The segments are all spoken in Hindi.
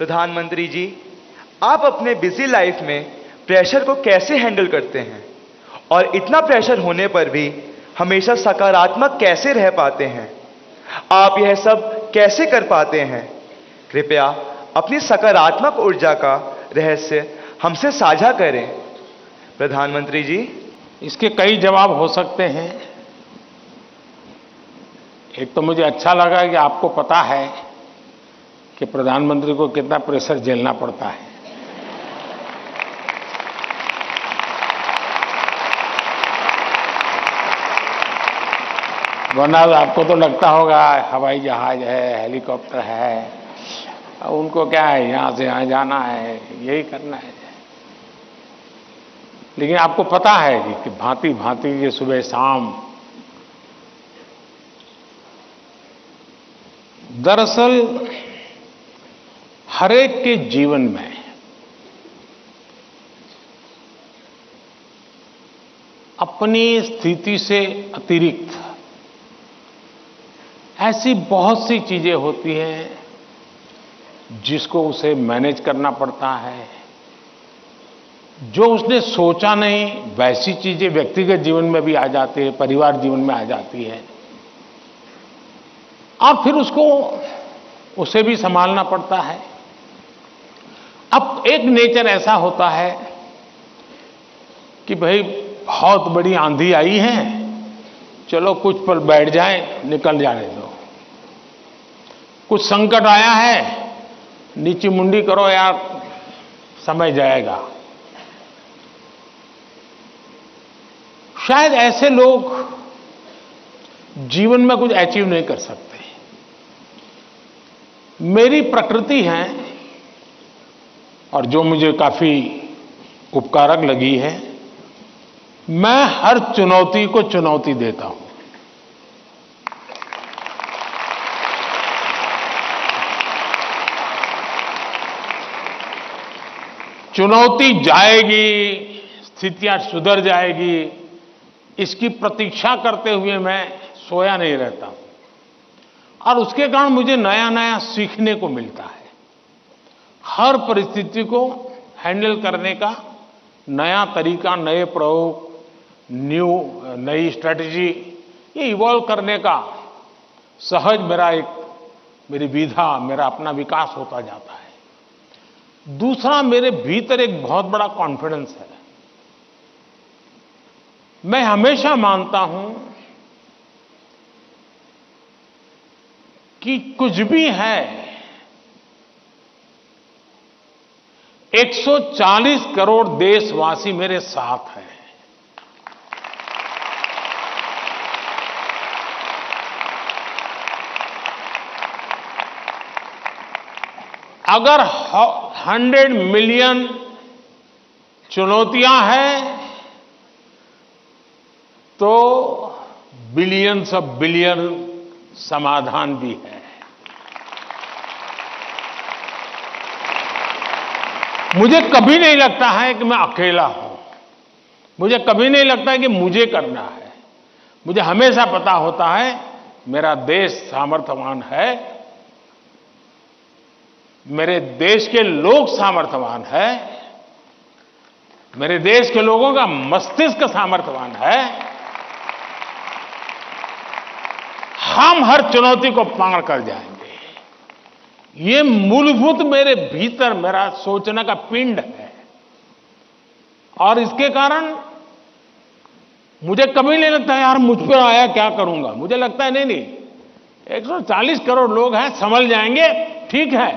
प्रधानमंत्री जी, आप अपने बिजी लाइफ में प्रेशर को कैसे हैंडल करते हैं और इतना प्रेशर होने पर भी हमेशा सकारात्मक कैसे रह पाते हैं? आप यह सब कैसे कर पाते हैं? कृपया अपनी सकारात्मक ऊर्जा का रहस्य हमसे साझा करें। प्रधानमंत्री जी, इसके कई जवाब हो सकते हैं। एक तो मुझे अच्छा लगा कि आपको पता है कि प्रधानमंत्री को कितना प्रेशर झेलना पड़ता है। वरना आपको तो लगता होगा हवाई जहाज है, हेलीकॉप्टर है, उनको क्या है, यहां से यहां जाना है, यही करना है। लेकिन आपको पता है कि भांति भांति ये सुबह शाम, दरअसल हर एक के जीवन में अपनी स्थिति से अतिरिक्त ऐसी बहुत सी चीजें होती हैं जिसको उसे मैनेज करना पड़ता है। जो उसने सोचा नहीं वैसी चीजें व्यक्तिगत जीवन में भी आ जाती है, परिवार जीवन में आ जाती है, और फिर उसे भी संभालना पड़ता है। अब एक नेचर ऐसा होता है कि भाई बहुत बड़ी आंधी आई है, चलो कुछ पल बैठ जाए, निकल जाने दो। कुछ संकट आया है, नीची मुंडी करो यार, समय जाएगा। शायद ऐसे लोग जीवन में कुछ अचीव नहीं कर सकते। मेरी प्रकृति है और जो मुझे काफी उपकारक लगी है, मैं हर चुनौती को चुनौती देता हूं। चुनौती जाएगी, स्थितियां सुधर जाएगी, इसकी प्रतीक्षा करते हुए मैं सोया नहीं रहता हूं। और उसके कारण मुझे नया नया सीखने को मिलता है। हर परिस्थिति को हैंडल करने का नया तरीका, नए प्रयोग, नई स्ट्रेटजी, ये इवॉल्व करने का सहज मेरी विधा, मेरा अपना विकास होता जाता है। दूसरा, मेरे भीतर एक बहुत बड़ा कॉन्फिडेंस है। मैं हमेशा मानता हूं कि कुछ भी है, 140 करोड़ देशवासी मेरे साथ हैं। अगर 100 मिलियन चुनौतियां हैं तो बिलियंस ऑफ बिलियन समाधान भी है। मुझे कभी नहीं लगता है कि मैं अकेला हूं। मुझे कभी नहीं लगता है कि मुझे करना है। मुझे हमेशा पता होता है मेरा देश सामर्थ्यवान है, मेरे देश के लोग सामर्थ्यवान है, मेरे देश के लोगों का मस्तिष्क सामर्थ्यवान है। हम हर चुनौती को पार कर जाएंगे। ये मूलभूत मेरे भीतर मेरा सोचने का पिंड है। और इसके कारण मुझे कभी नहीं लगता यार मुझ पर आया क्या करूंगा। मुझे लगता है नहीं, 140 करोड़ लोग हैं, संभल जाएंगे, ठीक है,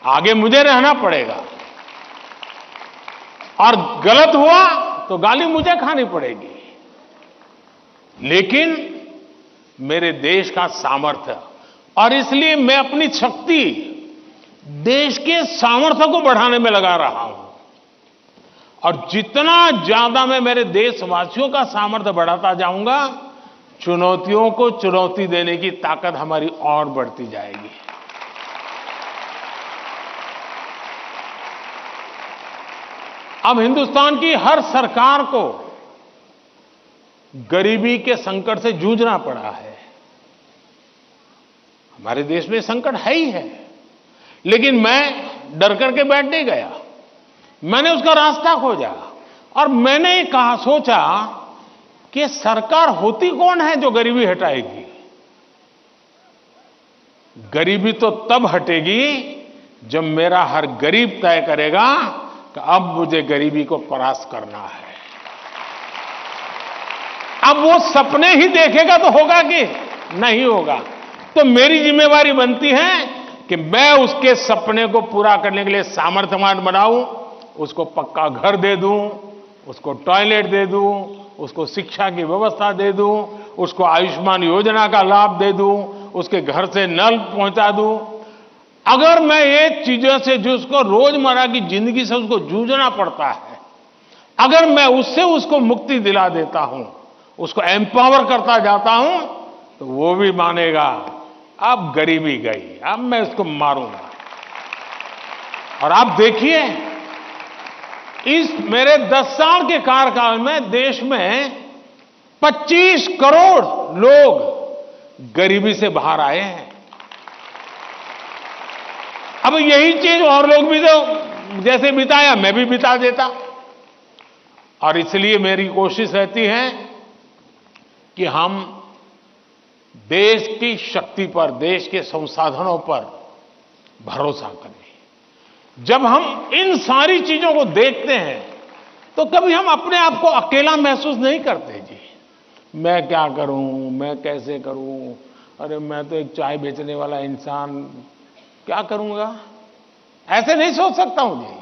आगे मुझे रहना पड़ेगा, और गलत हुआ तो गाली मुझे खानी पड़ेगी। लेकिन मेरे देश का सामर्थ्य, और इसलिए मैं अपनी शक्ति देश के सामर्थ्य को बढ़ाने में लगा रहा हूं। और जितना ज्यादा मैं मेरे देशवासियों का सामर्थ्य बढ़ाता जाऊंगा, चुनौतियों को चुनौती देने की ताकत हमारी और बढ़ती जाएगी। अब हिंदुस्तान की हर सरकार को गरीबी के संकट से जूझना पड़ा है। हमारे देश में संकट है ही है, लेकिन मैं डर करके बैठ नहीं गया। मैंने उसका रास्ता खोजा और मैंने कहा, सोचा कि सरकार होती कौन है जो गरीबी हटाएगी। गरीबी तो तब हटेगी जब मेरा हर गरीब तय करेगा कि अब मुझे गरीबी को परास्त करना है। अब वो सपने ही देखेगा तो होगा कि नहीं होगा। तो मेरी जिम्मेवारी बनती है कि मैं उसके सपने को पूरा करने के लिए सामर्थ्यवान बनाऊं, उसको पक्का घर दे दूं, उसको टॉयलेट दे दूं, उसको शिक्षा की व्यवस्था दे दूं, उसको आयुष्मान योजना का लाभ दे दूं, उसके घर से नल पहुंचा दूं। अगर मैं ये चीजों से जो उसको रोजमर्रा की जिंदगी से उसको जूझना पड़ता है, अगर मैं उससे उसको मुक्ति दिला देता हूं, उसको एम्पावर करता जाता हूं, तो वो भी मानेगा अब गरीबी गई, अब मैं इसको मारूंगा। और आप देखिए, इस मेरे 10 साल के कार्यकाल में देश में 25 करोड़ लोग गरीबी से बाहर आए हैं। अब यही चीज और लोग भी तो जैसे बिताया, मैं भी बिता देता। और इसलिए मेरी कोशिश रहती है कि हम देश की शक्ति पर, देश के संसाधनों पर भरोसा करें। जब हम इन सारी चीजों को देखते हैं तो कभी हम अपने आप को अकेला महसूस नहीं करते। जी, मैं क्या करूं, मैं कैसे करूं, अरे मैं तो एक चाय बेचने वाला इंसान, क्या करूंगा, ऐसे नहीं सोच सकता हूं। जी,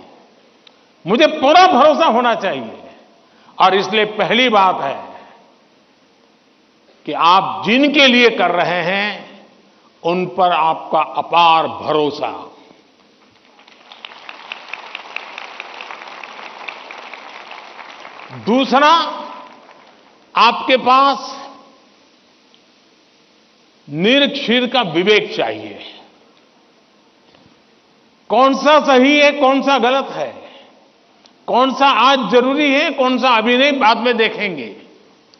मुझे पूरा भरोसा होना चाहिए। और इसलिए पहली बात है कि आप जिनके लिए कर रहे हैं उन पर आपका अपार भरोसा। दूसरा, आपके पास निरक्षीर का विवेक चाहिए। कौन सा सही है, कौन सा गलत है, कौन सा आज जरूरी है, कौन सा अभी नहीं, बाद में देखेंगे।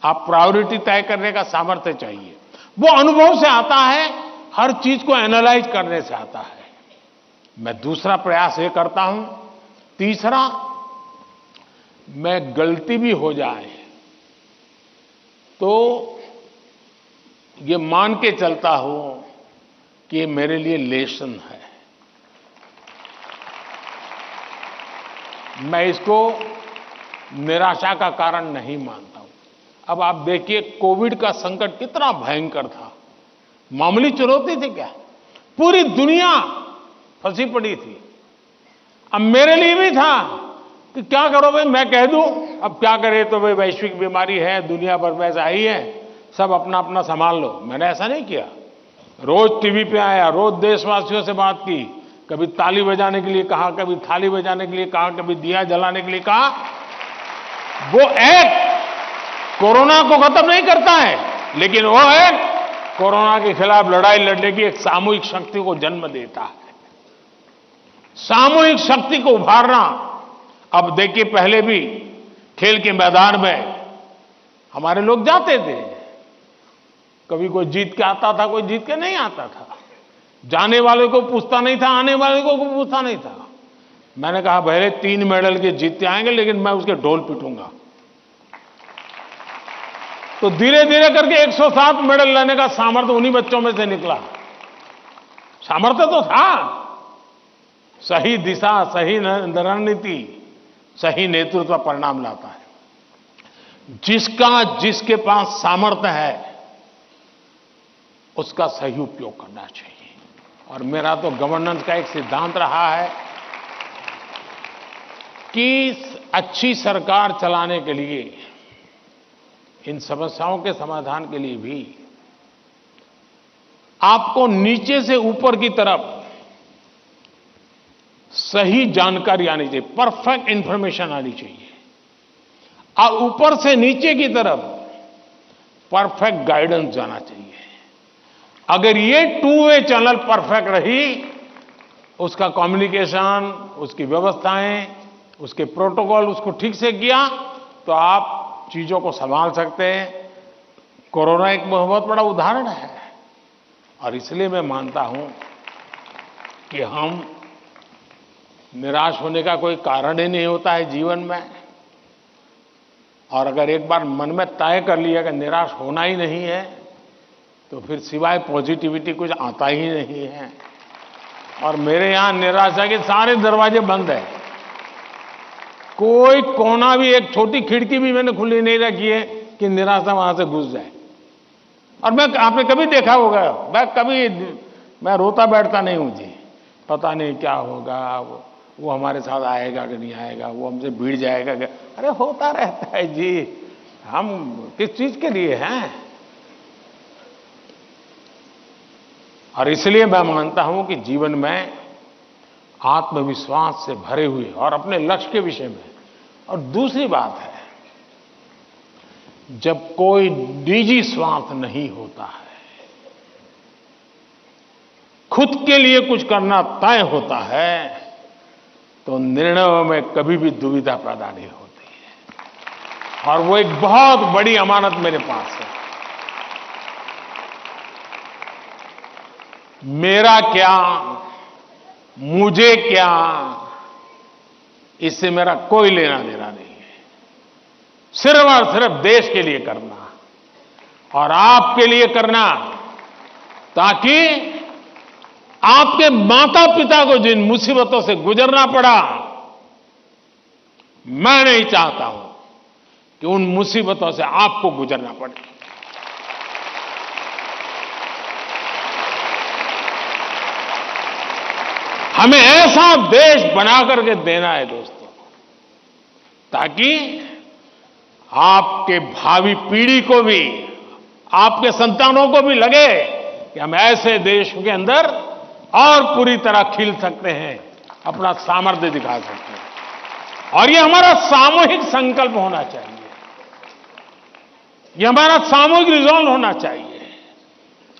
आप प्रायोरिटी तय करने का सामर्थ्य चाहिए। वो अनुभव से आता है, हर चीज को एनालाइज करने से आता है। मैं दूसरा प्रयास ये करता हूं। तीसरा, मैं गलती भी हो जाए तो ये मान के चलता हूं कि ये मेरे लिए लेसन है। मैं इसको निराशा का कारण नहीं मानता हूं। अब आप देखिए, कोविड का संकट कितना भयंकर था। मामूली चुनौती थी क्या? पूरी दुनिया फंसी पड़ी थी। अब मेरे लिए भी था कि क्या करो भाई, मैं कह दूं, अब क्या करे, तो भाई वैश्विक बीमारी है, दुनिया भर में ऐसा ही है, सब अपना अपना संभाल लो। मैंने ऐसा नहीं किया। रोज टीवी पे आया, रोज देशवासियों से बात की, कभी ताली बजाने के लिए कहा, कभी थाली बजाने के लिए कहा, कभी दिया जलाने के लिए कहा। वो एक्ट कोरोना को खत्म नहीं करता है, लेकिन वो एक्ट कोरोना के खिलाफ लड़ाई लड़ने की एक सामूहिक शक्ति को जन्म देता है। सामूहिक शक्ति को उभारना। अब देखिए, पहले भी खेल के मैदान में हमारे लोग जाते थे, कभी कोई जीत के आता था, कोई जीत के नहीं आता था। जाने वाले को पूछता नहीं था, आने वाले को पूछता नहीं था। मैंने कहा, भले 3 मेडल के जीतते आएंगे, लेकिन मैं उसके ढोल पीटूंगा। तो धीरे धीरे करके 107 मेडल लेने का सामर्थ्य उन्हीं बच्चों में से निकला। सामर्थ्य तो था। सही दिशा, सही रणनीति, सही नेतृत्व परिणाम लाता है। जिसके पास सामर्थ्य है उसका सही उपयोग करना चाहिए। और मेरा तो गवर्नेंस का एक सिद्धांत रहा है कि अच्छी सरकार चलाने के लिए, इन समस्याओं के समाधान के लिए भी आपको नीचे से ऊपर की तरफ सही जानकारी आनी चाहिए, परफेक्ट इंफॉर्मेशन आनी चाहिए, और ऊपर से नीचे की तरफ परफेक्ट गाइडेंस जाना चाहिए। अगर ये 2 वे चैनल परफेक्ट रही, उसका कम्युनिकेशन, उसकी व्यवस्थाएं, उसके प्रोटोकॉल उसको ठीक से किया, तो आप चीजों को संभाल सकते हैं। कोरोना एक बहुत बड़ा उदाहरण है। और इसलिए मैं मानता हूं कि हम निराश होने का कोई कारण ही नहीं होता है जीवन में। और अगर एक बार मन में तय कर लिया कि निराश होना ही नहीं है, तो फिर सिवाय पॉजिटिविटी कुछ आता ही नहीं है। और मेरे यहां निराशा के सारे दरवाजे बंद हैं। कोई कोना भी, एक छोटी खिड़की भी मैंने खुली नहीं रखी है कि निराशा वहां से घुस जाए। और आपने कभी देखा होगा, मैं रोता बैठता नहीं हूं जी। पता नहीं क्या होगा, वो हमारे साथ आएगा कि नहीं आएगा, वो हमसे भिड़ जाएगा क्या। अरे होता रहता है जी, हम किस चीज के लिए हैं। और इसलिए मैं मानता हूं कि जीवन में आत्मविश्वास से भरे हुए और अपने लक्ष्य के विषय में। और दूसरी बात है, जब कोई निजी स्वार्थ नहीं होता है, खुद के लिए कुछ करना तय होता है, तो निर्णयों में कभी भी दुविधा पैदा नहीं होती है। और वो एक बहुत बड़ी अमानत मेरे पास है। मेरा क्या, मुझे क्या, इससे मेरा कोई लेना देना नहीं है। सिर्फ और सिर्फ देश के लिए करना और आपके लिए करना, ताकि आपके माता पिता को जिन मुसीबतों से गुजरना पड़ा, मैं नहीं चाहता हूं कि उन मुसीबतों से आपको गुजरना पड़े। हमें ऐसा देश बना करके देना है दोस्तों, ताकि आपके भावी पीढ़ी को भी, आपके संतानों को भी लगे कि हम ऐसे देश के अंदर और पूरी तरह खिल सकते हैं, अपना सामर्थ्य दिखा सकते हैं। और ये हमारा सामूहिक संकल्प होना चाहिए, ये हमारा सामूहिक रिजॉल्व होना चाहिए,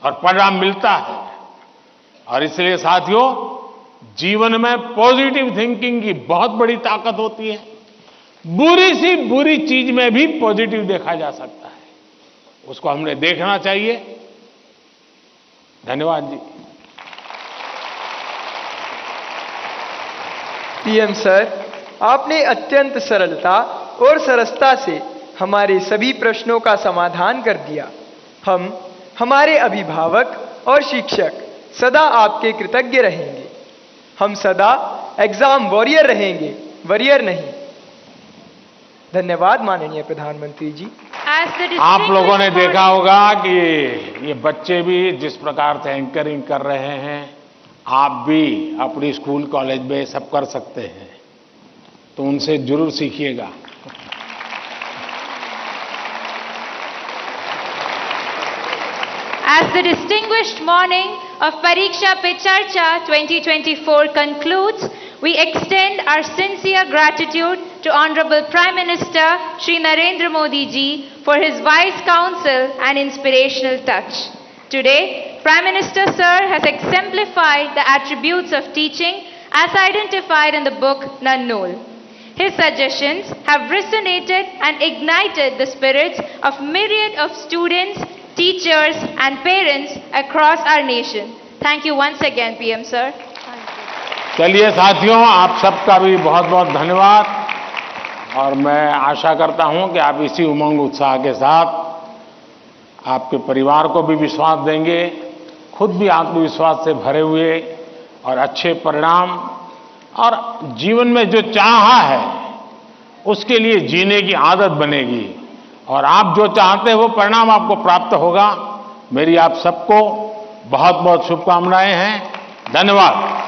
और परिणाम मिलता है। और इसलिए साथियों, जीवन में पॉजिटिव थिंकिंग की बहुत बड़ी ताकत होती है। बुरी सी बुरी चीज में भी पॉजिटिव देखा जा सकता है, उसको हमने देखना चाहिए। धन्यवाद जी। पीएम सर, आपने अत्यंत सरलता और सरसता से हमारे सभी प्रश्नों का समाधान कर दिया। हम, हमारे अभिभावक और शिक्षक सदा आपके कृतज्ञ रहेंगे। हम सदा एग्जाम वॉरियर रहेंगे, वरियर नहीं। धन्यवाद माननीय प्रधानमंत्री जी। आप लोगों ने देखा होगा कि ये बच्चे भी जिस प्रकार से एंकरिंग कर रहे हैं, आप भी अपनी स्कूल कॉलेज में सब कर सकते हैं, तो उनसे जरूर सीखिएगा। As the distinguished morning of Pariksha Pe Charcha 2024 concludes, we extend our sincere gratitude to Honorable Prime Minister Shri Narendra Modi ji for his wise counsel and inspirational touch. Today, Prime Minister Sir has exemplified the attributes of teaching as identified in the book Nannul. His suggestions have resonated and ignited the spirits of myriad of students, teachers and parents across our nation. Thank you once again, PM Sir. चलिए साथियों, आप सबका भी बहुत बहुत धन्यवाद। और मैं आशा करता हूं कि आप इसी उमंग उत्साह के साथ आपके परिवार को भी विश्वास देंगे, खुद भी आत्मविश्वास से भरे हुए और अच्छे परिणाम, और जीवन में जो चाहा है उसके लिए जीने की आदत बनेगी, और आप जो चाहते हैं वो परिणाम आपको प्राप्त होगा। मेरी आप सबको बहुत बहुत शुभकामनाएं हैं। धन्यवाद।